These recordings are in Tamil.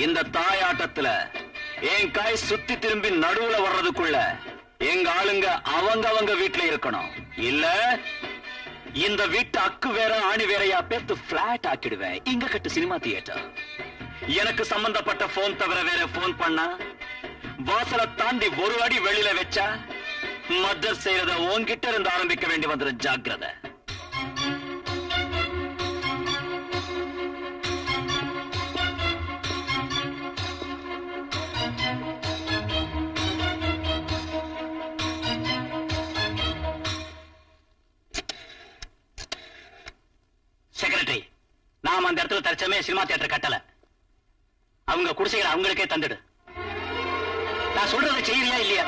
இந்த தாயாட்டத்துல என் காய் சுத்தி திரும்பி நடுவுல வர்றதுக்குள்ள எங்க ஆளுங்க அவங்க வீட்டுல இருக்கணும். இல்ல இந்த வீட்டு அக்கு வேற ஆணி வேறையா பேத்து பிளாட் ஆக்கிடுவேன். இங்க கட்டு சினிமா தியேட்டர். எனக்கு சம்பந்தப்பட்ட போன் தவிர வேற போன் பண்ணா வாசலை தாண்டி ஒரு அடி வெளியில வச்சா மர்டர் செய்யறத உன்கிட்ட இருந்து ஆரம்பிக்க வேண்டி வந்துடும். ஜாக்கிரதை. செக்ரட்டரி, நாம அந்த இடத்துல தற்சமே சினிமா தியேட்டர் கட்டல. அவங்க குடிசைகளை அவங்களுக்கே தந்துடு. நான் சொல்றதை செய்யறியா இல்லையா?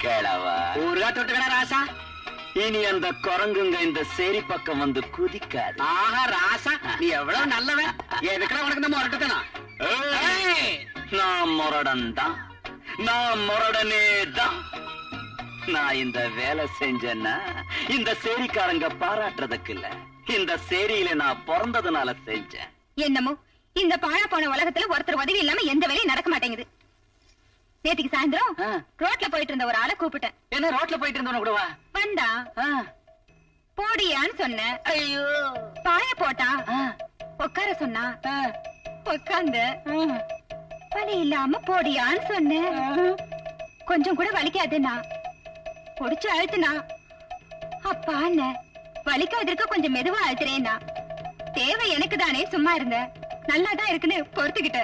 கேளவா ஊருகா தொட்டுக்கடா ராசா. இனி அந்த குரங்குங்க இந்த சேரி பக்கம் வந்து குதிக்காது. ஆஹா ராசா, நீ எவ்வளவு நல்லவன். எதுக்குடா உனக்கு நம்ம முரட்டுத்தனா? நான் முரடன் தான், நான் முரடனே தான். நான் இந்த வேலை செஞ்சேன்னா இந்த சேரிக்காரங்க பாராட்டுறதுக்கு இல்ல, இந்த சேரியில நான் பிறந்ததுனால செஞ்சேன். என்னமோ இந்த பாழா போன உலகத்துல ஒருத்தர் உதவி இல்லாம எந்த வேலையும் நடக்க மாட்டேங்குது. நேத்துக்கு சாயந்தரம் ரோட்ல போயிட்டு இருந்த ஒரு ஆளை கூப்பிட்டேன். என்ன ரோட்ல போயிட்டு இருந்தவன கூடவா வந்தா? போடியான்னு சொன்னேன். ஐயோ பாய போட்டா. உட்கார சொன்னா உட்கார்ந்து. வலி இல்லாம போடியான்னு சொன்னேன். கொஞ்சம் கூட வலிக்காதுன்னா பொடிச்சு அழுத்துனா. அப்பா வலிக்காதற்கு கொஞ்சம் மெதுவா அழுத்துறேன்னா. தேவை எனக்கு தானே, சும்மா இருந்த நல்லாதான் இருக்குன்னு பொறுத்துக்கிட்ட.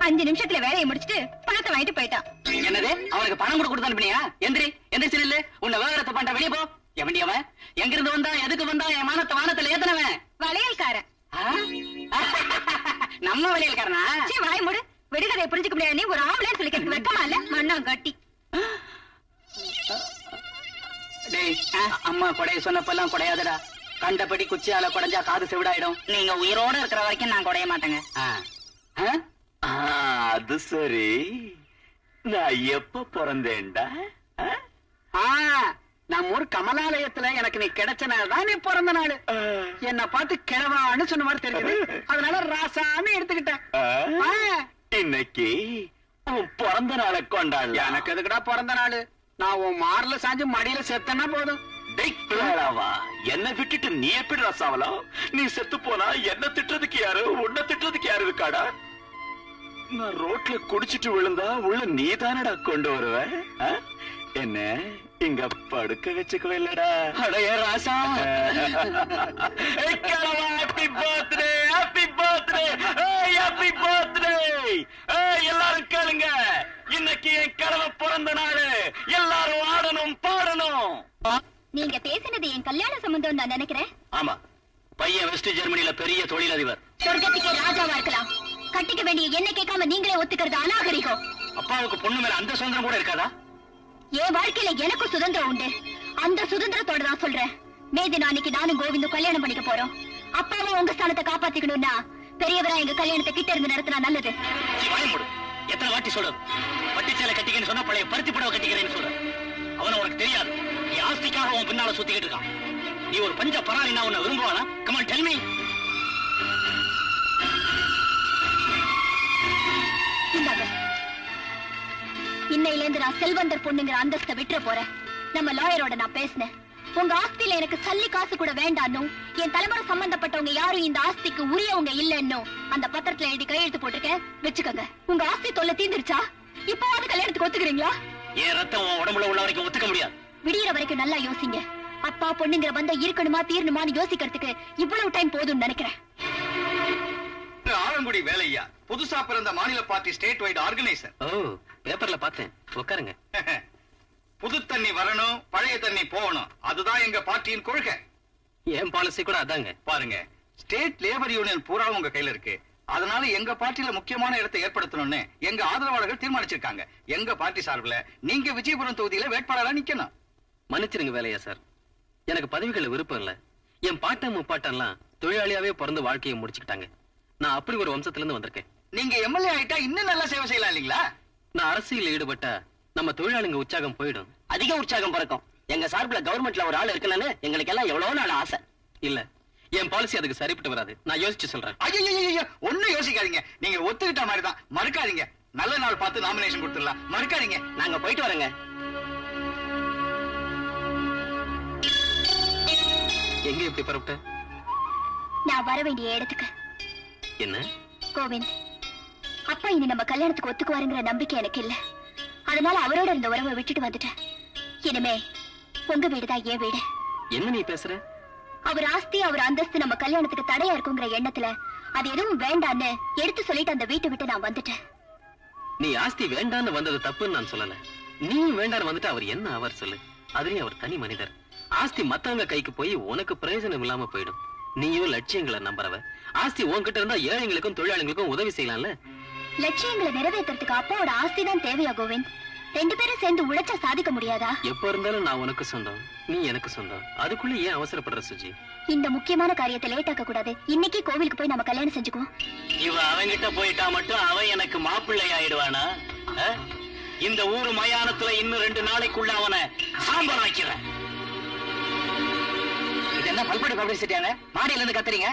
5 நிமிஷத்துல வேலையை முடிச்சுட்டு பணத்தை வாங்கிட்டு போயிட்டான். என்னது, அவனுக்கு பணம் கூட கொடுத்து அனுப்பினியா? எந்திரி எந்திரிச்சு நில்லு. உன்னை விவகாரத்தை பண்ற, வெளியே போ. எவண்டி அவன்? எங்க இருந்து வந்தா, எதுக்கு வந்தா? என் மானத்தை வானத்துல ஏத்தனவன் வளையல்காரன். நம்ம வளையல்காரனா? வாய் மூடு. விடுகதையை புரிஞ்சுக்க முடியாது. நீ ஒரு ஆம்பளை சொல்லிக்கிறதுக்கு வெக்கமா இல்ல? மண்ணா கட்டி. அம்மா கொடைய சொன்னப்பெல்லாம் கொடையாதடா. கண்டபடி குச்சியால கொடைஞ்சா காது செவிடாயிடும். நீங்க உயிரோட இருக்கிற வரைக்கும் நான் கொடைய மாட்டேங்க. அது சரி. நான் எப்ப பிறந்தேன்டா? நம்ம ஊர் கமலாலயத்துல எனக்கு நீ கிடைச்சனால்தான் நீ பிறந்த நாள். என்ன பார்த்து கிழவான்னு சொன்ன மாதிரி தெரியுது. அதனால ராசான்னு எடுத்துக்கிட்டேன். இன்னைக்கு உன் பிறந்த நாளை கொண்டாடலாம். எனக்கு எதுக்குடா பிறந்த நாள்? நான் உன் மார்ல சாஞ்சு மடியில செத்தனா போதும். என்ன விட்டுட்டு நீ எப்படி ரசாவலாம்? நீ செத்து போனா என்ன திட்டுறதுக்கு யாரு, உன்னை திட்டுறதுக்கு யாரு இருக்காடா? நான் ரோட்ல குடிச்சிட்டு விழுந்தா உள்ள நீதானடா கொண்டு வருவேன். என்ன இங்க படுக்க வச்சுக்கவே இல்லடா. அடைய ராசா. Happy birthday, happy birthday, happy birthday. எல்லாரும் கேளுங்க, இன்னைக்கு என் கடமை பிறந்த நாள். எல்லாரும் ஆடணும், பாடணும். நீங்க பேசினது என் கல்யாண சம்பந்தம் நான் நினைக்கிறேன். ஆமா, பையன் வெஸ்ட் ஜெர்மனில பெரிய தொழிலதிபர். சொர்க்கத்துக்கே ராஜாவா இருக்கலாம். கட்டிக்க வேண்டிய என்ன கேட்காம நீங்களே ஒத்துக்கிறது அநாகரிகம். அப்பாவுக்கு பொண்ணு மேல அந்த சுதந்திரம் கூட இருக்காதா? என் வாழ்க்கையில எனக்கும் சுதந்திரம் உண்டு. அந்த சுதந்திரத்தோட தான் சொல்றேன். மேதி நாளைக்கு நானும் கோவிந்தும் கல்யாணம் பண்ணிக்க போறோம். அப்பாவும் உங்க ஸ்தானத்தை காப்பாத்திக்கணும்னா பெரியவரா எங்க கல்யாணத்தை கிட்ட இருந்து நடத்தினா நல்லது. எத்தனை வாட்டி சொல்றது? பட்டிச்சேலை கட்டிக்கன்னு சொன்னா பழைய பருத்தி புடவை கட்டிக்கிறேன்னு சொல்ற. அவன உனக்கு தெரியாது. நீ ஆஸ்திக்காக உன் பின்னால சுத்திக்கிட்டு இருக்கான். நீ ஒரு பஞ்ச பராரினா உன்னை விரும்புவானா? Come on, tell me. இன்னையில இருந்து நான் செல்வந்தர் பொண்ணுங்கிற அந்தஸ்தை விட்டுற போறேன். நம்ம லாயரோட நான் பேசினேன். உங்க ஆஸ்தியில எனக்கு சல்லி காசு கூட வேண்டான்னு, என் தலைமுறை சம்பந்தப்பட்டவங்க யாரும் இந்த ஆஸ்திக்கு உரியவங்க இல்லன்னு அந்த பத்திரத்துல எழுதி கையெழுத்து போட்டிருக்கேன். வச்சுக்கோங்க. உங்க ஆஸ்தி தொல்லை தீர்ந்துருச்சா? இப்போவாது கல்யாணத்துக்கு ஒத்துக்கிறீங்களா? என் ரத்தம் உன் உடம்புல உள்ள வரைக்கும் ஒத்துக்க முடியாது. விடியற வரைக்கும் நல்லா யோசிங்க. அப்பா பொண்ணுங்கிற பந்தம் இருக்கணுமா தீரணுமான்னு யோசிக்கிறதுக்கு இவ்வளவு டைம் போதும்னு நினைக்கிறேன். ஆலங்குடி வேலையா, புதுசா பிறந்த மாநில பார்ட்டி ஸ்டேட் வைட் ஆர்கனைசர். பேப்பர்ல பார்த்தேன். உட்காருங்க. புது தண்ணி வரணும், பழைய தண்ணி போகணும். அதுதான் எங்க பார்ட்டியின் கொள்கை. என் பாலிசி கூட அதாங்க. பாருங்க, ஸ்டேட் லேபர் யூனியன் பூரா உங்க கையில இருக்கு. அதனால எங்க பார்ட்டியில முக்கியமான இடத்தை ஏற்படுத்தணும்னு எங்க ஆதரவாளர்கள் தீர்மானிச்சிருக்காங்க. எங்க பார்ட்டி சார்பில் நீங்க விஜயபுரம் தொகுதியில வேட்பாளரா நிக்கணும். மன்னிச்சிருங்க வேலையா சார், எனக்கு பதவிகள் விருப்பம் இல்ல. என் பாட்டன் முப்பாட்டன்லாம் தொழிலாளியாவே பிறந்து வாழ்க்கையை முடிச்சுக்கிட்டாங்க. நான் அப்படி ஒரு வம்சத்துல இருந்து வந்திருக்கேன். நீங்க எம்எல்ஏ ஆயிட்டா இன்னும் நல்லா சேவை செய்யலாம் இல்லீங்களா? நான் அரசியல் ஈடுபட்டா நம்ம தொழிலாளிங்க உற்சாகம் போயிடும். அதிக உற்சாகம் பிறக்கும். எங்க சார்பில் கவர்மெண்ட்ல ஒரு ஆள் இருக்கணும்னு எங்களுக்கு எல்லாம் எவ்வளவு நாள் ஆசை. இல்ல, என் பாலிசி அதுக்கு சரிப்பட்டு வராது. நான் யோசிச்சு சொல்றேன். ஐயோ ஒண்ணும் யோசிக்காதீங்க. நீங்க ஒத்துக்கிட்ட மாதிரி தான். மறுக்காதீங்க. நல்ல நாள் பார்த்து நாமினேஷன் கொடுத்துடலாம். மறுக்காதீங்க. நாங்க போயிட்டு வரேங்க. எங்க இப்படி புறப்பட்ட? நான் வர வேண்டிய இடத்துக்கு. என்ன கோவிந்த், அப்பா இனி நம்ம கல்யாணத்துக்கு ஒத்துக்குவாருங்கிற நம்பிக்கை எனக்கு இல்ல. அதனால அவரோட இருந்த உறவை விட்டுட்டு வந்துட்டேன். இனிமே உங்க வீடுதான் என் வீடு. என்ன நீ பேசுற? அவர் ஆஸ்தி, அவர் அந்தஸ்து நம்ம கல்யாணத்துக்கு தடையா இருக்குங்கிற எண்ணத்துல அது எதுவும் வேண்டான்னு எடுத்து சொல்லிட்டு அந்த வீட்டை விட்டு நான் வந்துட்டேன். நீ ஆஸ்தி வேண்டான்னு வந்தது தப்புன்னு நான் சொல்லல. நீயும் வேண்டான்னு வந்துட்டு அவர் என்ன அவர் சொல்லு. அதுலயும் அவர் தனி மனிதர். ஆஸ்தி மத்தவங்க கைக்கு போய் உனக்கு பிரயோஜனம் இல்லாம போயிடும். நீயும் லட்சியங்களை நம்புறவ. ஆஸ்தி உன்கிட்ட இருந்தா ஏழைங்களுக்கும் தொழிலாளிகளுக்கும் உதவி செய்யலாம்ல. லட்சியங்களை நிறைவேற்றுறதுக்கு அப்பாவோட ஆஸ்தி தான் தேவையா கோவிந்த்? 2 பேரும் சேர்ந்து உழைச்சா சாதிக்க முடியாதா? எப்ப இருந்தாலும் நான் உனக்கு சொந்தம், நீ எனக்கு சொந்தம். அதுக்குள்ள ஏன் அவசரப்படுற சுஜி? இந்த முக்கியமான காரியத்தை லேட் ஆக்க கூடாது. இன்னைக்கு கோவிலுக்கு போய் நம்ம கல்யாணம் செஞ்சுக்குவோம். இவ அவங்கிட்ட போயிட்டா மட்டும் அவன் எனக்கு மாப்பிள்ளை ஆயிடுவானா? இந்த ஊரு மயானத்துல இன்னும் 2 நாளைக்குள்ள அவனை சாம்பல் வைக்கிறேன். இது என்ன பல்படி பப்ளிசிட்டியாங்க? மாடியில இருந்து கத்துறீங்க.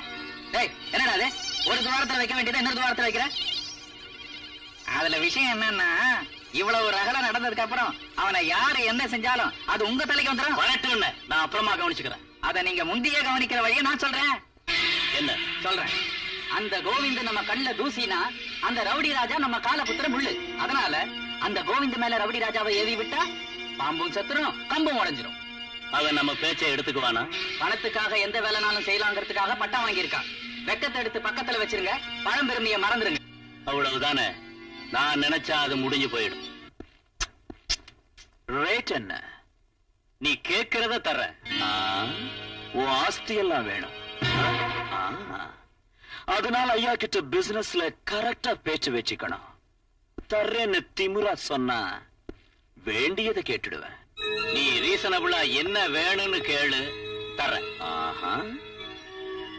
டேய், என்னடா அது? ஒரு துவாரத்துல வைக்க வேண்டியதை இன்னொரு துவாரத்துல வைக்கிற? அதுல விஷயம் என்னன்னா, இவ்வளவு ரகல நடந்ததுக்கு அப்புறம் அவனை யாரு என்ன செஞ்சாலும் அது உங்க தலைக்கு வந்துடும். வரட்டுன்னு நான் அப்புறமா கவனிச்சுக்கிறேன். அத நீங்க முந்தைய கவனிக்கிற வழியை நான் சொல்றேன். என்ன சொல்றேன். அந்த கோவிந்த் நம்ம கண்ணுல தூசினா அந்த ரவுடி ராஜா நம்ம கால புத்திர முள்ளு. அதனால அந்த கோவிந்த் மேல ரவுடி ராஜாவை ஏவி விட்டா பாம்பும் சத்துரும், கம்பும் உடைஞ்சிரும். அவன் நம்ம பேச்சை எடுத்துக்குவானா? பணத்துக்காக எந்த வேலைனாலும் செய்யலாங்கிறதுக்காக பட்டம் வாங்கியிருக்கான். வெக்கத்தை எடுத்து பக்கத்துல வச்சிருங்க. பழம்பெருமையை மறந்துருங்க. அவ்வளவுதானே? நான் நினைச்சா அது முடிஞ்சு போயிடும். ரேட் என்ன? நீ கேட்கிறத தர. உன் ஆஸ்தி எல்லாம் வேணும். அதனால ஐயா கிட்ட பிசினஸ்ல கரெக்டா பேச்சு வச்சுக்கணும். தர்றேன்னு திமுறா சொன்னா வேண்டியதை கேட்டுடுவேன். நீ ரீசனபிளா என்ன வேணும்னு கேளு, தர்றேன்.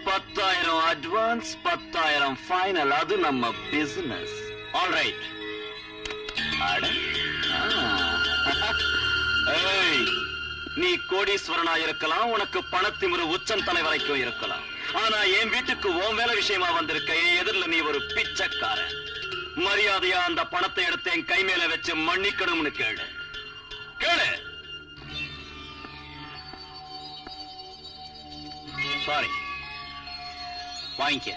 10,000 அட்வான்ஸ், 10,000 ஃபைனல். அது நம்ம பிசினஸ். All right. நீ கோடீஸ்வரனா இருக்கலாம், உனக்கு பணத்திமிரு உச்சம் தலை வரைக்கும் இருக்கலாம். ஆனா என் வீட்டுக்கு உன் வேலை விஷயமா வந்திருக்க. என் எதிரில நீ ஒரு பிச்சைக்காரன். மரியாதையா அந்த பணத்தை எடுத்து என் கை மேல வச்சு மன்னிக்கணும்னு கேளு. கேளு. சாரி, வாங்கிக்க.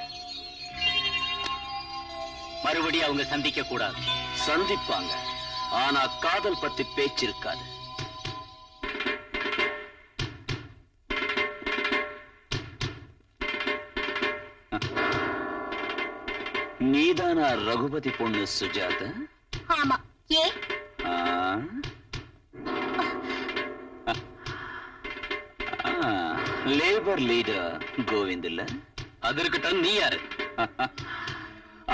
மறுபடியும் அவங்க சந்திக்க கூடாது. சந்திப்பாங்க, ஆனா காதல் பத்தி பேச்சு இருக்காது. நீதானா ரகுபதி பொண்ணு சுஜாதா? ஆமா. ஏ லேபர் லீடர் கோவிந்த் இல்ல? அது இருக்கட்டும், நீ யாரு?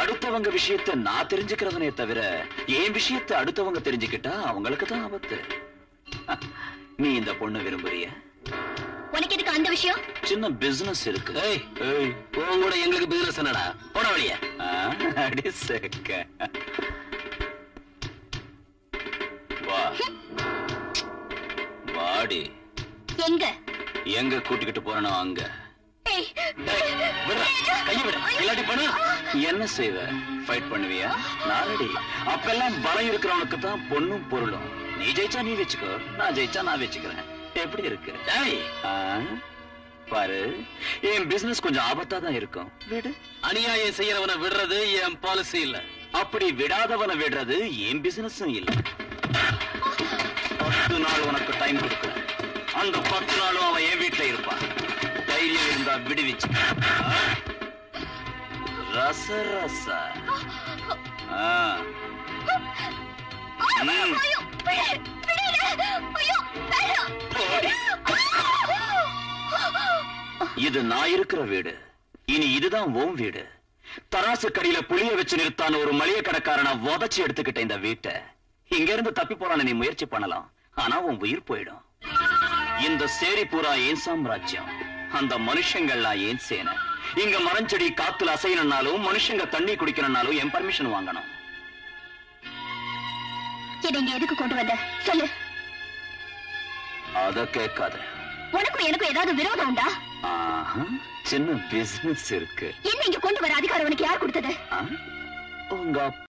அடுத்தவங்க விஷயத்தை நான் தெரிஞ்சுக்கிறவனே தவிர என் விஷயத்தை அடுத்தவங்க தெரிஞ்சுக்கிட்டா அவங்களுக்கு தான் ஆபத்து. நீ இந்த பொண்ணு விரும்புறிய? உனக்கு எதுக்கு அந்த விஷயம்? சின்ன பிசினஸ் இருக்கு. உன் கூட எங்களுக்கு பிசினஸ் என்னடா? போட வழிய. அடி செக்க. வா வாடி. எங்க எங்க கூட்டிக்கிட்டு போறனோ அங்க. ஏய், கைய விட. இல்லாட்டி பண்ணு. என்ன செய்வ? ஃபைட் பண்ணுவியா? நாளடி. அப்பெல்லாம் பலம் இருக்கிறவனுக்கு தான் பொண்ணும் பொருளும். நீ ஜெயிச்சா நீ வச்சுக்கோ, நான் ஜெயிச்சா நான் வச்சுக்கிறேன். எப்படி இருக்கு? பாரு, என் பிசினஸ் கொஞ்சம் ஆபத்தா தான் இருக்கும். விடு. அநியாயம் செய்யறவனை விடுறது என் பாலிசி இல்ல. அப்படி விடாதவனை விடுறது என் பிசினஸும் இல்ல. 10 நாள் உனக்கு டைம் கொடுக்கிறேன். அந்த 10 நாளும் அவன் என் வீட்டுல இருப்பான். தைரியம் இருந்தா விடுவிச்சு. ரச ரச. இது நான் இருக்கிற வீடு. இனி இதுதான் உன் வீடு. தராசு கடியில புளிய வச்சு நிறுத்தான ஒரு மளிகை கடைக்காரனை உதச்சி எடுத்துக்கிட்ட இந்த வீட்டை இங்க இருந்து தப்பி போறான்னு நீ முயற்சி பண்ணலாம். ஆனா உன் உயிர் போயிடும். இந்த சேரி பூரா ஏன் சாம்ராஜ்யம். அந்த மனுஷங்கள்லாம் ஏன் சேனை. இங்க மரஞ்செடி காத்துல அசையணும்னாலும் மனுஷங்க தண்ணி குடிக்கணும்னாலும் என் பர்மிஷன் வாங்கணும். இதை இங்க எதுக்கு கொண்டு வந்த சொல்லு. அத கேட்காத. உனக்கும் எனக்கும் ஏதாவது விரோதம் உண்டா? சின்ன பிசினஸ் இருக்கு. என்ன இங்க கொண்டு வர அதிகாரம் உனக்கு யார் கொடுத்தது? உங்க